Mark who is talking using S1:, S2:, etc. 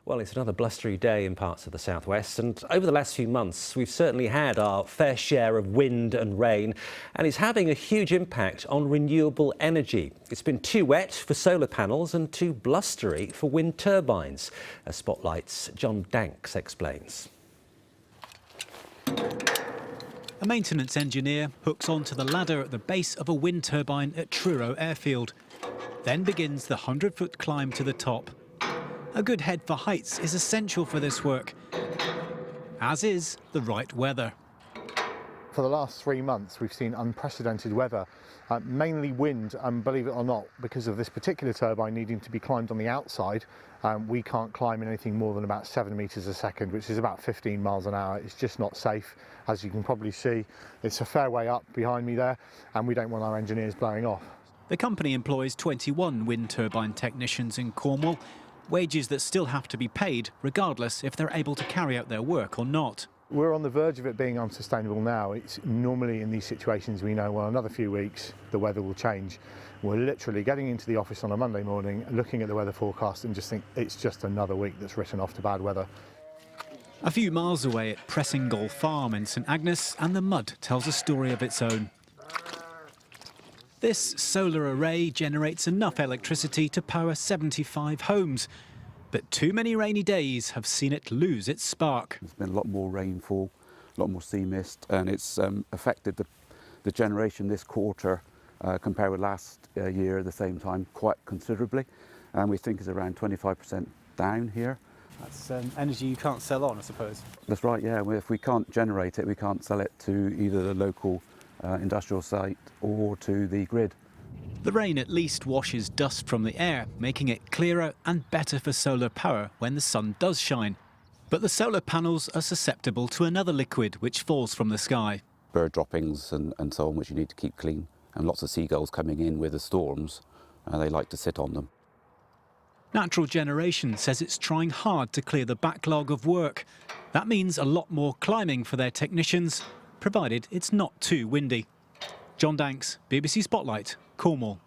S1: Well, it's another blustery day in parts of the southwest, and over the last few months we've certainly had our fair share of wind and rain, and it's having a huge impact on renewable energy. It's been too wet for solar panels and too blustery for wind turbines. As Spotlight's John Danks explains.
S2: A maintenance engineer hooks onto the ladder at the base of a wind turbine at Truro Airfield, then begins the 100-foot climb to the top. A good head for heights is essential for this work, as is the right weather.
S3: For the last 3 months we've seen unprecedented weather, mainly wind, and believe it or not, because of this particular turbine needing to be climbed on the outside, we can't climb in anything more than about 7 metres a second, which is about 15 miles an hour. It's just not safe. As you can probably see, it's a fair way up behind me there, and we don't want our engineers blowing off.
S2: The company employs 21 wind turbine technicians in Cornwall, wages that still have to be paid regardless if they're able to carry out their work or not.
S3: We're on the verge of it being unsustainable now. It's normally in these situations we know, well, another few weeks the weather will change. We're literally getting into the office on a Monday morning, looking at the weather forecast and just think it's just another week that's written off to bad weather.
S2: A few miles away at Pressingall Farm in St Agnes, and the mud tells a story of its own. This solar array generates enough electricity to power 75 homes, but too many rainy days have seen it lose its spark.
S4: There's been a lot more rainfall, a lot more sea mist, and it's affected the generation this quarter compared with last year at the same time quite considerably, and we think it's around 25% down here.
S2: That's energy you can't sell on, I suppose.
S4: That's right, yeah. If we can't generate it, we can't sell it to either the local industrial site or to the grid.
S2: The rain at least washes dust from the air, making it clearer and better for solar power when the sun does shine. But the solar panels are susceptible to another liquid which falls from the sky.
S4: Bird droppings and so on, which you need to keep clean, and lots of seagulls coming in with the storms, they like to sit on them.
S2: Natural Generation says it's trying hard to clear the backlog of work. That means a lot more climbing for their technicians, provided it's not too windy. John Danks, BBC Spotlight, Cornwall.